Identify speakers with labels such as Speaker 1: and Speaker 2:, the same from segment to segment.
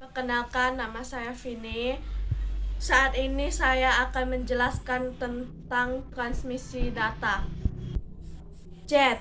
Speaker 1: Perkenalkan, nama saya Vini. Saat ini saya akan menjelaskan tentang transmisi data.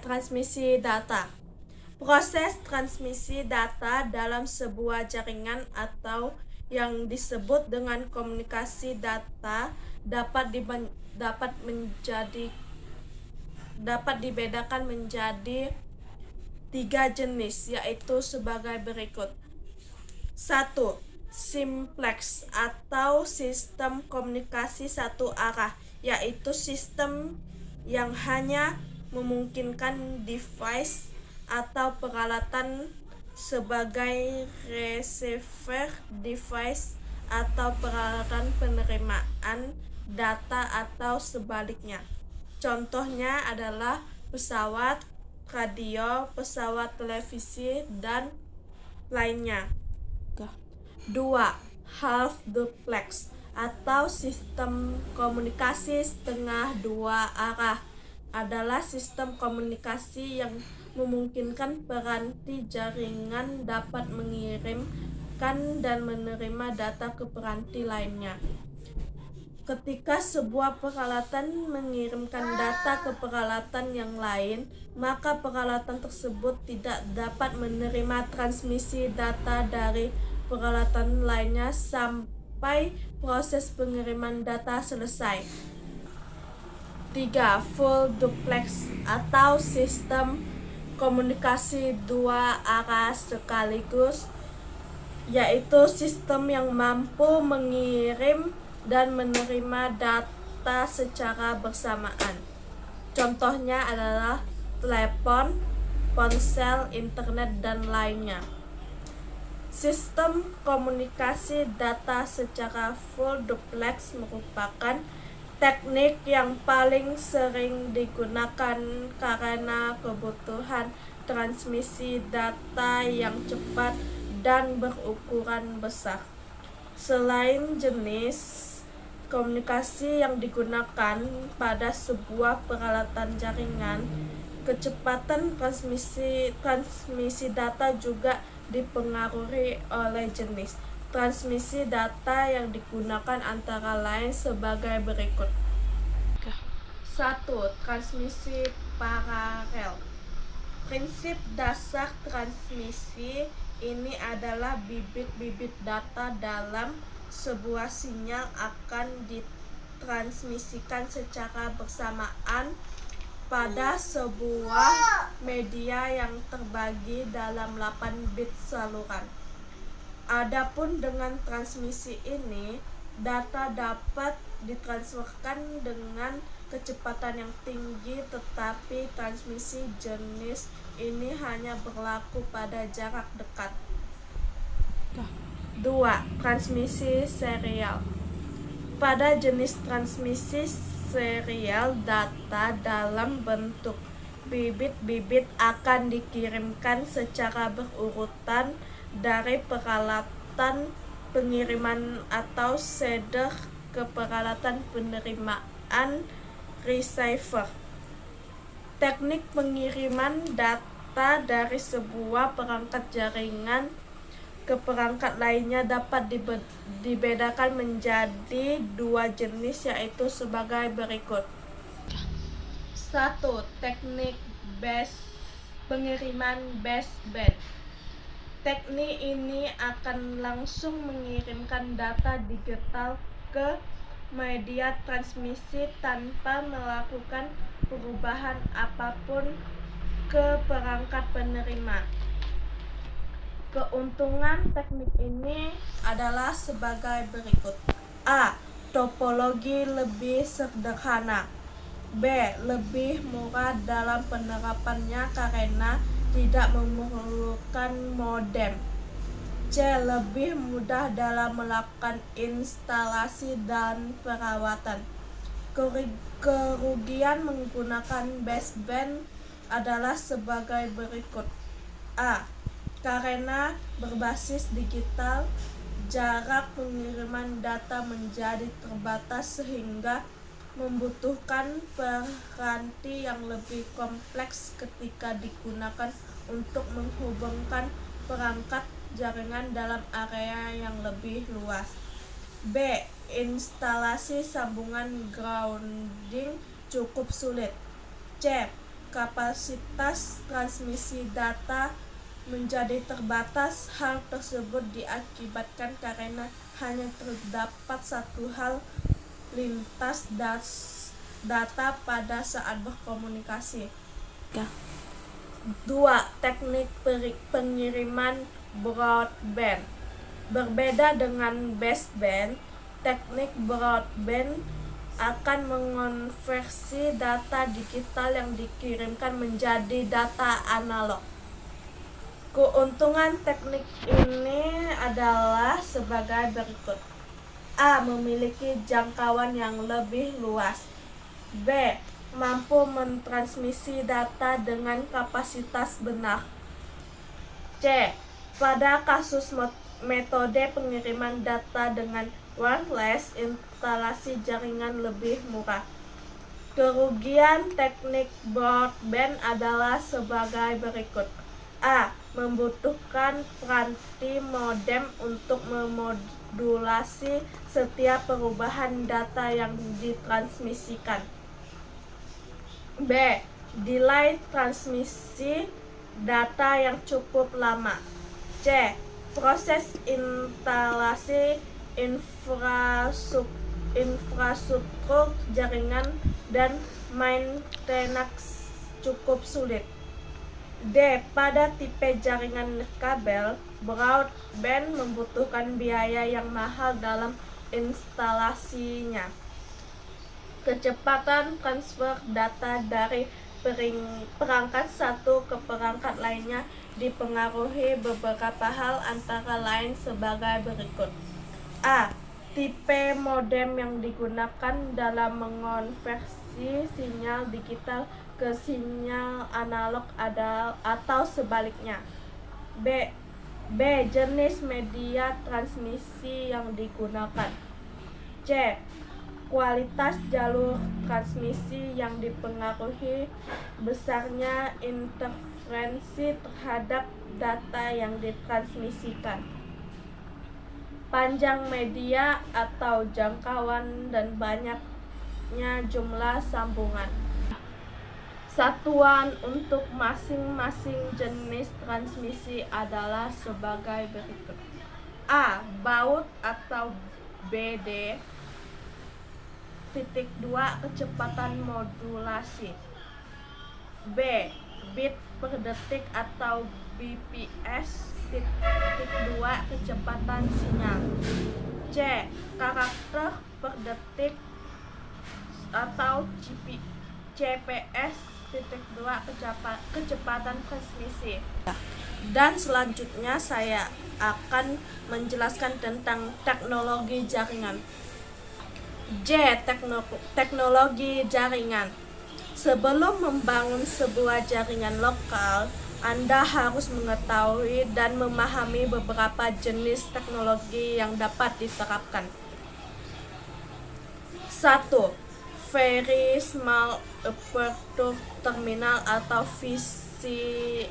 Speaker 1: Transmisi data. Proses transmisi data dalam sebuah jaringan atau yang disebut dengan komunikasi data dapat dibedakan menjadi 3 jenis, yaitu sebagai berikut. 1. Simplex atau sistem komunikasi satu arah, yaitu sistem yang hanya memungkinkan device atau peralatan sebagai receiver device atau peralatan penerimaan data atau sebaliknya. Contohnya adalah pesawat, radio, pesawat televisi, dan lainnya. 2. Half duplex atau sistem komunikasi setengah dua arah adalah sistem komunikasi yang memungkinkan peranti jaringan dapat mengirimkan dan menerima data ke peranti lainnya. Ketika sebuah peralatan mengirimkan data ke peralatan yang lain, maka peralatan tersebut tidak dapat menerima transmisi data dari peralatan lainnya sampai proses pengiriman data selesai. 3. Full duplex atau sistem komunikasi dua arah sekaligus, yaitu sistem yang mampu mengirim dan menerima data secara bersamaan. Contohnya adalah telepon, ponsel, internet, dan lainnya. Sistem komunikasi data secara full duplex merupakan teknik yang paling sering digunakan karena kebutuhan transmisi data yang cepat dan berukuran besar. Selain jenis komunikasi yang digunakan pada sebuah peralatan jaringan, kecepatan transmisi data juga dipengaruhi oleh jenis transmisi data yang digunakan, antara lain sebagai berikut. 1. Transmisi paralel. Prinsip dasar transmisi ini adalah bibit-bibit data dalam sebuah sinyal akan ditransmisikan secara bersamaan pada sebuah media yang terbagi dalam 8 bit saluran. Adapun dengan transmisi ini, data dapat ditransferkan dengan kecepatan yang tinggi, tetapi transmisi jenis ini hanya berlaku pada jarak dekat. 2. Transmisi serial. Pada jenis transmisi serial, data dalam bentuk bibit-bibit akan dikirimkan secara berurutan dari peralatan pengiriman atau sender ke peralatan penerimaan receiver. Teknik pengiriman data dari sebuah perangkat jaringan ke perangkat lainnya dapat dibedakan menjadi 2 jenis, yaitu sebagai berikut. 1. Teknik pengiriman baseband. Teknik ini akan langsung mengirimkan data digital ke media transmisi tanpa melakukan perubahan apapun ke perangkat penerima. Keuntungan teknik ini adalah sebagai berikut. A. Topologi lebih sederhana. B. Lebih murah dalam penerapannya karena tidak memerlukan modem. C. Lebih mudah dalam melakukan instalasi dan perawatan. Kerugian menggunakan baseband adalah sebagai berikut. A. Karena berbasis digital, jarak pengiriman data menjadi terbatas sehingga membutuhkan peranti yang lebih kompleks ketika digunakan untuk menghubungkan perangkat jaringan dalam area yang lebih luas. B. Instalasi sambungan grounding cukup sulit. C. Kapasitas transmisi data menjadi terbatas. Hal tersebut diakibatkan karena hanya terdapat satu hal lintas data pada saat berkomunikasi. 2. Teknik pengiriman broadband. Berbeda dengan baseband, teknik broadband akan mengonversi data digital yang dikirimkan menjadi data analog. Keuntungan teknik ini adalah sebagai berikut. A. Memiliki jangkauan yang lebih luas. B. Mampu mentransmisi data dengan kapasitas benar. C. Pada kasus metode pengiriman data dengan wireless, instalasi jaringan lebih murah. Kerugian teknik broadband adalah sebagai berikut. A. Membutuhkan peranti modem untuk memodulasi setiap perubahan data yang ditransmisikan. B. Delay transmisi data yang cukup lama. C. Proses instalasi infrastruktur jaringan dan maintenance cukup sulit. D. Pada tipe jaringan kabel, broadband membutuhkan biaya yang mahal dalam instalasinya. Kecepatan transfer data dari perangkat satu ke perangkat lainnya dipengaruhi beberapa hal, antara lain sebagai berikut. A. Tipe modem yang digunakan dalam mengonversi sinyal digital ke sinyal analog atau sebaliknya. B. Jenis media transmisi yang digunakan. C. Kualitas jalur transmisi yang dipengaruhi besarnya interferensi terhadap data yang ditransmisikan. Panjang media atau jangkauan dan banyaknya jumlah sambungan. Satuan untuk masing-masing jenis transmisi adalah sebagai berikut. A. Baud atau BD. 2. Kecepatan modulasi. B. Bit per detik atau BPS. 2. Kecepatan sinyal. C. Karakter per detik atau CPS. 2. Kecepatan transmisi. Dan selanjutnya saya akan menjelaskan tentang teknologi jaringan. J. Teknologi jaringan. Sebelum membangun sebuah jaringan lokal, Anda harus mengetahui dan memahami beberapa jenis teknologi yang dapat diterapkan. 1. Very Small Aperture Terminal atau VCAT.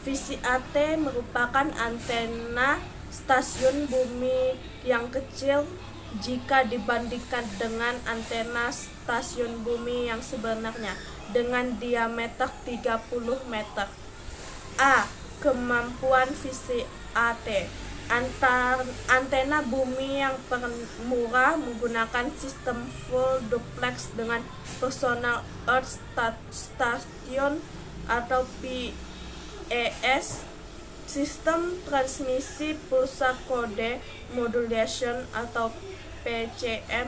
Speaker 1: VCAT merupakan antena stasiun bumi yang kecil jika dibandingkan dengan antena stasiun bumi yang sebenarnya, dengan diameter 30 meter. A. Kemampuan VCAT. Antena bumi yang murah menggunakan sistem full duplex dengan Personal Earth Station atau PES, sistem transmisi pulsa kode modulation atau PCM,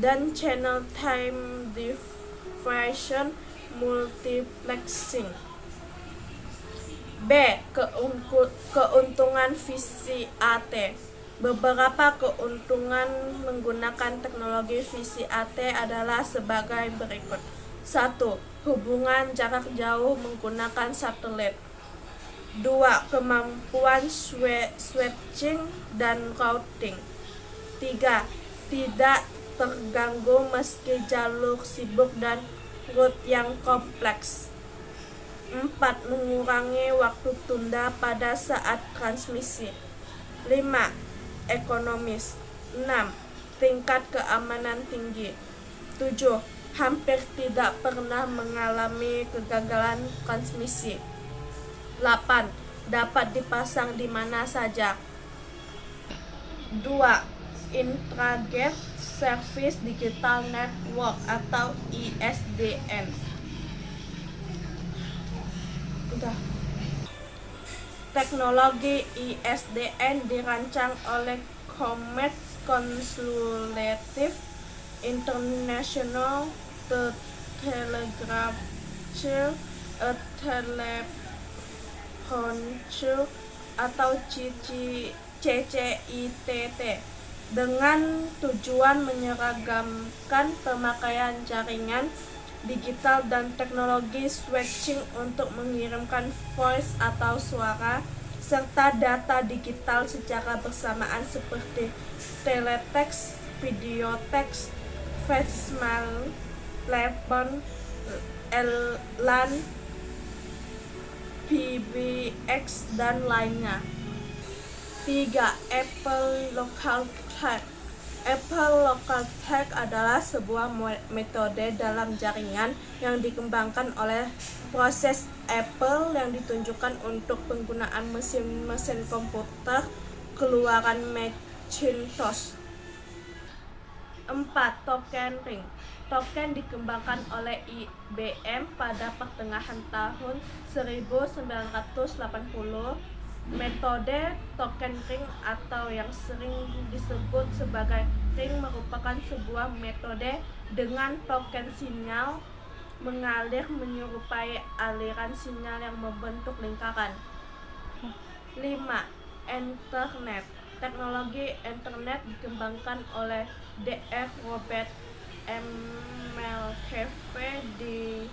Speaker 1: dan channel time diffraction multiplexing. B. Keuntungan VCAT. Beberapa keuntungan menggunakan teknologi VCAT adalah sebagai berikut. 1. Hubungan jarak jauh menggunakan satelit. 2. Kemampuan switching dan routing. 3. Tidak terganggu meski jalur sibuk dan route yang kompleks. 4. 4. Mengurangi waktu tunda pada saat transmisi. 5. Ekonomis. 6. Tingkat keamanan tinggi. 7. Hampir tidak pernah mengalami kegagalan transmisi. 8. Dapat dipasang di mana saja. 2. Intragate Service Digital Network atau ISDN. Teknologi ISDN dirancang oleh Commerce Consultative International Telegraphic Telephone atau CCITT dengan tujuan menyeragamkan pemakaian jaringan digital dan teknologi switching untuk mengirimkan voice atau suara serta data digital secara bersamaan seperti teletext, videotext, voicemail, telepon, LAN, PBX, dan lainnya. 3. Apple Local Tag. Apple Local Tag adalah sebuah metode dalam jaringan yang dikembangkan oleh proses Apple yang ditunjukkan untuk penggunaan mesin-mesin komputer keluaran Macintosh. 4. Token ring. Token dikembangkan oleh IBM pada pertengahan tahun 1980. Metode token ring atau yang sering disebut sebagai ring merupakan sebuah metode dengan token sinyal mengalir menyerupai aliran sinyal yang membentuk lingkaran. 5. Internet. Teknologi internet dikembangkan oleh Dr. Robert M. Malkefe di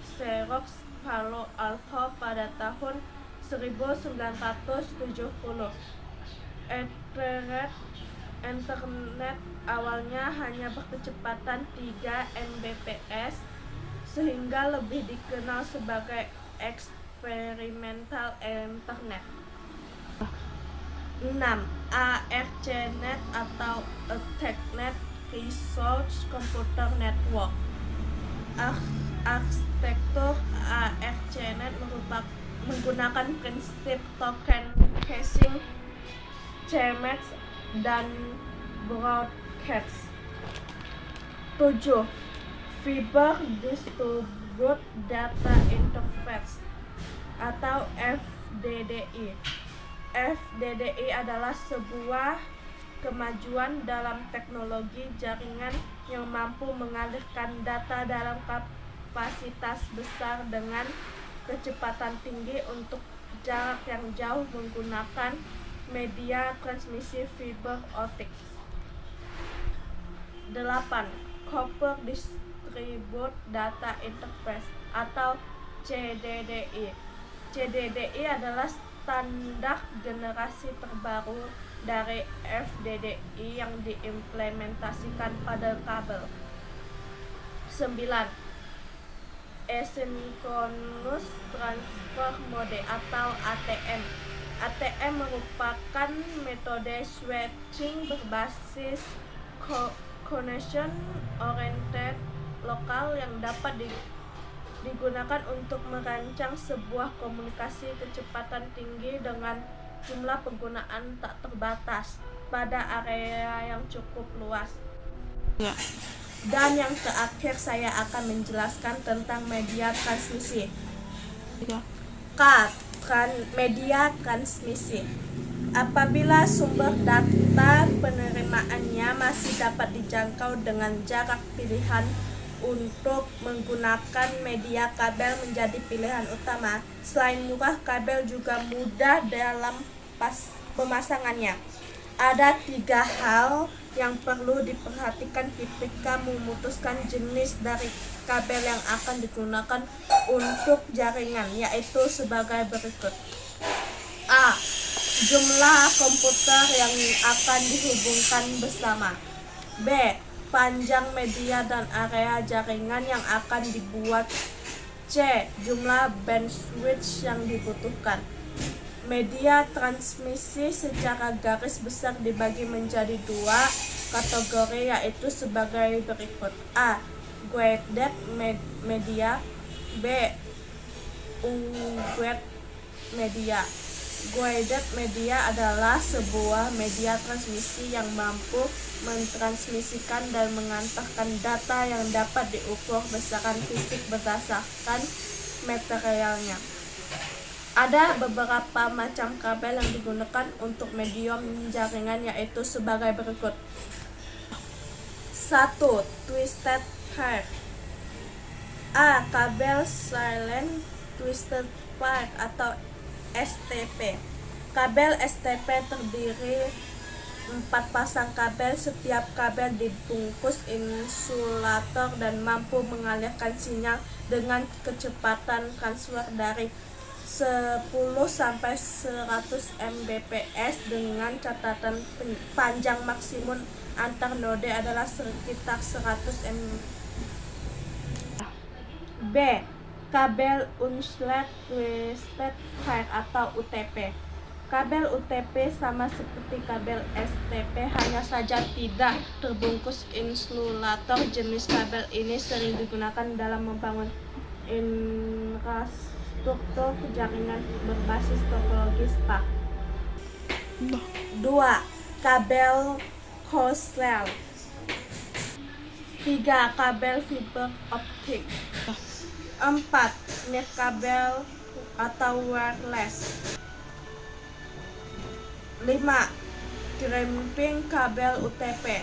Speaker 1: Xerox Palo Alto pada tahun 1970. Internet awalnya hanya berkecepatan 3 Mbps sehingga lebih dikenal sebagai eksperimental internet. 6. ARCnet atau ArcNet Resource Computer Network. Arsitektur ARCnet menggunakan prinsip token caching, CMS, dan broadcast. 7. Fiber Distributed Data Interface atau FDDI. FDDI adalah sebuah kemajuan dalam teknologi jaringan yang mampu mengalirkan data dalam kapasitas besar dengan kecepatan tinggi untuk jarak yang jauh menggunakan media transmisi fiber optik. 8. Copper Distributed Data Interface atau CDDI. CDDI adalah standar generasi terbaru dari FDDI yang diimplementasikan pada kabel. 9. Asynchronous Transfer Mode atau ATM. ATM merupakan metode switching berbasis connection oriented lokal yang dapat digunakan untuk merancang sebuah komunikasi kecepatan tinggi dengan jumlah penggunaan tak terbatas pada area yang cukup luas. Dan yang terakhir saya akan menjelaskan tentang media transmisi. Media transmisi. Apabila sumber data penerimaannya masih dapat dijangkau dengan jarak pilihan untuk menggunakan media, kabel menjadi pilihan utama. Selain murah, kabel juga mudah dalam pemasangannya. Ada 3 hal yang perlu diperhatikan ketika memutuskan jenis dari kabel yang akan digunakan untuk jaringan, yaitu sebagai berikut. A. Jumlah komputer yang akan dihubungkan bersama. B. Panjang media dan area jaringan yang akan dibuat. C. Jumlah bandwidth yang dibutuhkan. Media transmisi secara garis besar dibagi menjadi dua kategori, yaitu sebagai berikut. A. Guided media. B. Unguided media. Guided media adalah sebuah media transmisi yang mampu mentransmisikan dan mengantarkan data yang dapat diukur besaran fisik berdasarkan materialnya. Ada beberapa macam kabel yang digunakan untuk medium jaringan, yaitu sebagai berikut. 1. Twisted pair. A. Kabel silent twisted pair atau STP. Kabel STP terdiri 4 pasang kabel. Setiap kabel dibungkus insulator dan mampu mengalirkan sinyal dengan kecepatan transfer dari 10 sampai 100 Mbps dengan catatan panjang maksimum antar node adalah sekitar 100 Mbps. B. Kabel Unsled Twisted Pair atau UTP. Kabel UTP sama seperti kabel STP, hanya saja tidak terbungkus insulator. Jenis kabel ini sering digunakan dalam membangun infrastruktur jaringan berbasis topologi SPAC. 2. Kabel Coaxial. 3. Kabel fiber optik. 4. Nirkabel atau wireless. 5. Crimping kabel UTP.